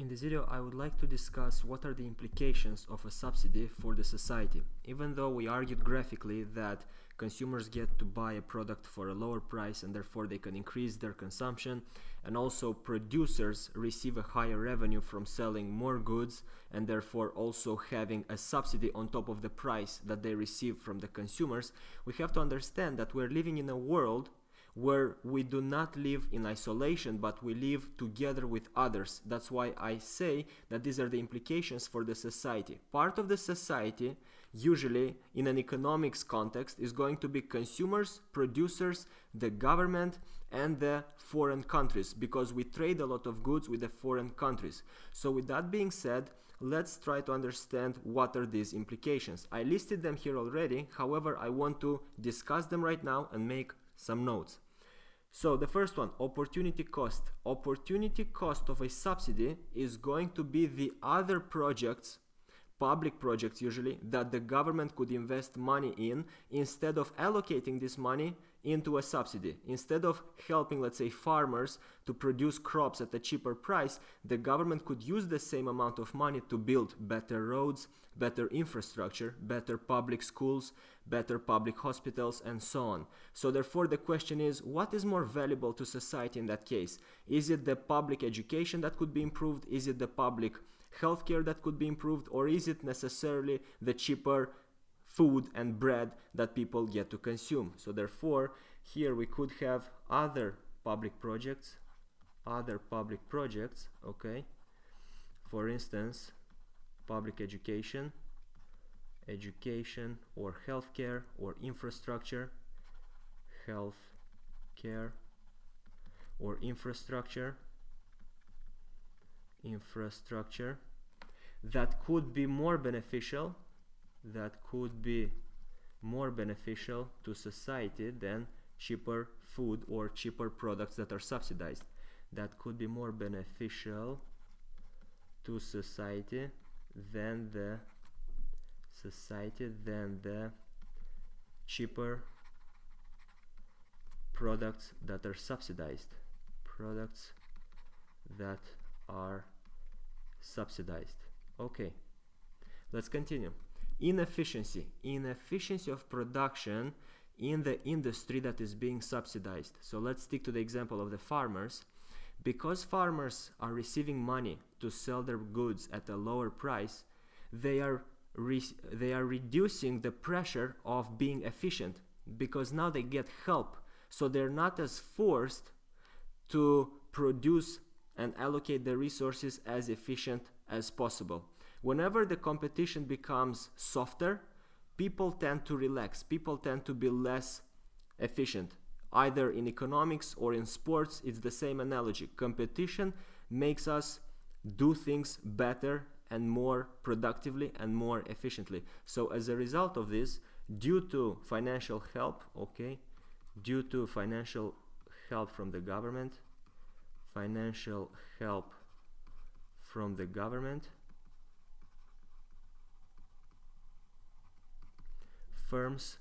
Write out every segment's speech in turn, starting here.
In this video, I would like to discuss what are the implications of a subsidy for the society. Even though we argued graphically that consumers get to buy a product for a lower price and therefore they can increase their consumption, and also producers receive a higher revenue from selling more goods and therefore also having a subsidy on top of the price that they receive from the consumers, we have to understand that we're living in a world where we do not live in isolation, but we live together with others. That's why I say that these are the implications for the society. Part of the society, usually in an economics context, is going to be consumers, producers, the government, and the foreign countries, because we trade a lot of goods with the foreign countries. So with that being said, let's try to understand what are these implications. I listed them here already, however, I want to discuss them right now and make some notes. So the first one, opportunity cost. Opportunity cost of a subsidy is going to be the other projects, public projects usually, that the government could invest money in instead of allocating this money into a subsidy. Instead of helping, let's say, farmers to produce crops at a cheaper price, the government could use the same amount of money to build better roads, better infrastructure, better public schools, better public hospitals, and so on. So therefore the question is, what is more valuable to society in that case? Is it the public education that could be improved? Is it the public healthcare that could be improved? Or is it necessarily the cheaper food and bread that people get to consume? So therefore here we could have other public projects, okay? For instance, public education or healthcare or infrastructure, that could be more beneficial to society than cheaper food or cheaper products that are subsidized. That could be more beneficial to society than the cheaper products that are subsidized. Okay, let's continue. Inefficiency of production in the industry that is being subsidized. So let's stick to the example of the farmers. Because farmers are receiving money to sell their goods at a lower price, they are reducing the pressure of being efficient, because now they get help, so they're not as forced to produce and allocate the resources as efficient as possible. Whenever the competition becomes softer, people tend to relax, people tend to be less efficient. Either in economics or in sports, it's the same analogy. Competition makes us do things better and more productively and more efficiently. So as a result of this, due to financial help from the government, firms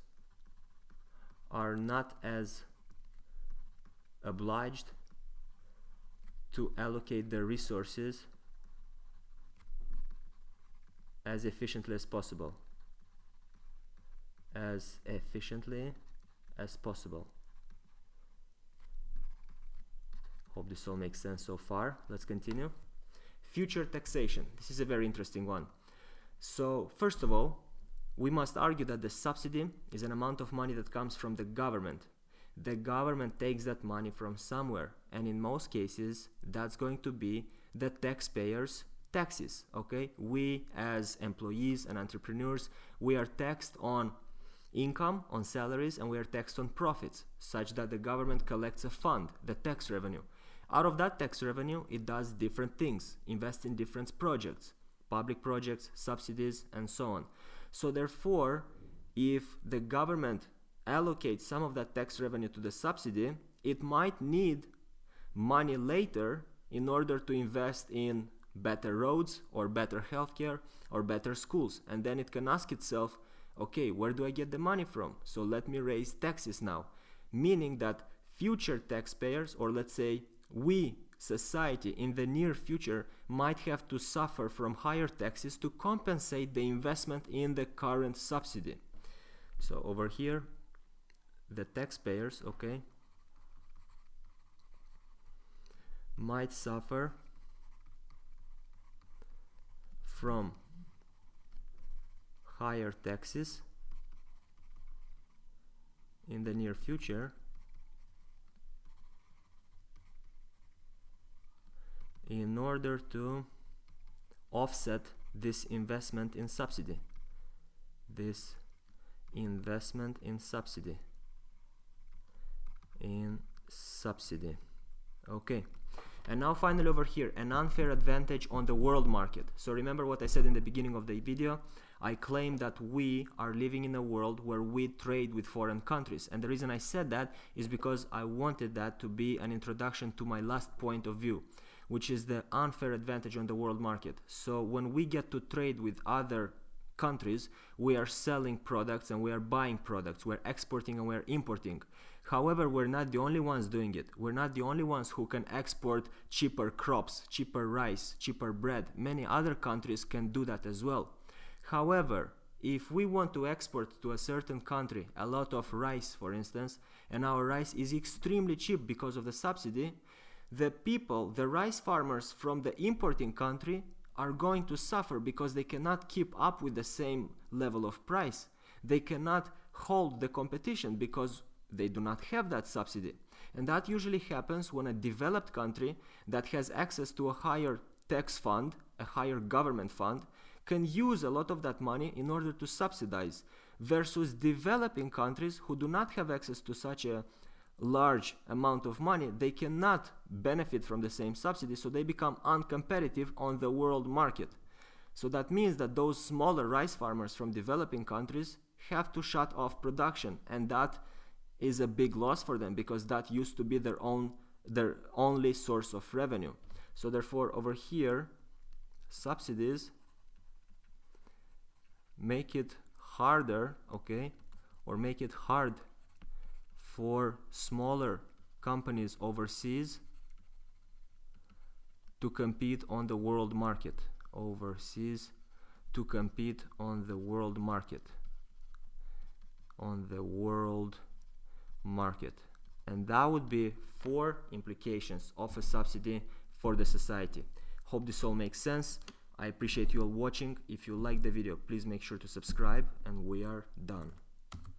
are not as obliged to allocate their resources as efficiently as possible. Hope this all makes sense so far. Let's continue. Future taxation. This is a very interesting one. So first of all, we must argue that the subsidy is an amount of money that comes from the government. The government takes that money from somewhere, and in most cases that's going to be the taxpayers' taxes. Okay, we as employees and entrepreneurs, we are taxed on income, on salaries, and we are taxed on profits, such that the government collects a fund, the tax revenue. Out of that tax revenue, it does different things, invest in different projects, public projects, subsidies, and so on. So therefore, if the government allocates some of that tax revenue to the subsidy, it might need money later in order to invest in better roads or better healthcare or better schools. And then it can ask itself, okay, where do I get the money from? So let me raise taxes now. Meaning that future taxpayers, or let's say we society in the near future might have to suffer from higher taxes to compensate the investment in the current subsidy. So over here, the taxpayers, okay, might suffer from higher taxes in the near future in order to offset this investment in subsidy. This investment in subsidy. Okay. And now finally over here, an unfair advantage on the world market. So remember what I said in the beginning of the video. I claim that we are living in a world where we trade with foreign countries. And the reason I said that is because I wanted that to be an introduction to my last point of view, which is the unfair advantage on the world market. So when we get to trade with other countries, we are selling products and we are buying products, we're exporting and we're importing. However, we're not the only ones doing it. We're not the only ones who can export cheaper crops, cheaper rice, cheaper bread. Many other countries can do that as well. However, if we want to export to a certain country a lot of rice, for instance, and our rice is extremely cheap because of the subsidy, the people, the rice farmers from the importing country are going to suffer because they cannot keep up with the same level of price. They cannot hold the competition because they do not have that subsidy. And that usually happens when a developed country that has access to a higher tax fund, a higher government fund, can use a lot of that money in order to subsidize, versus developing countries who do not have access to such a large amount of money. They cannot benefit from the same subsidy, so they become uncompetitive on the world market. So that means that those smaller rice farmers from developing countries have to shut off production, and that is a big loss for them because that used to be their only source of revenue. So therefore over here, subsidies make it harder, okay, or make it hard for smaller companies overseas to compete on the world market. Overseas to compete on the world market. On the world market. And that would be 4 implications of a subsidy for the society. Hope this all makes sense. I appreciate you all watching. If you like the video, please make sure to subscribe, and we are done.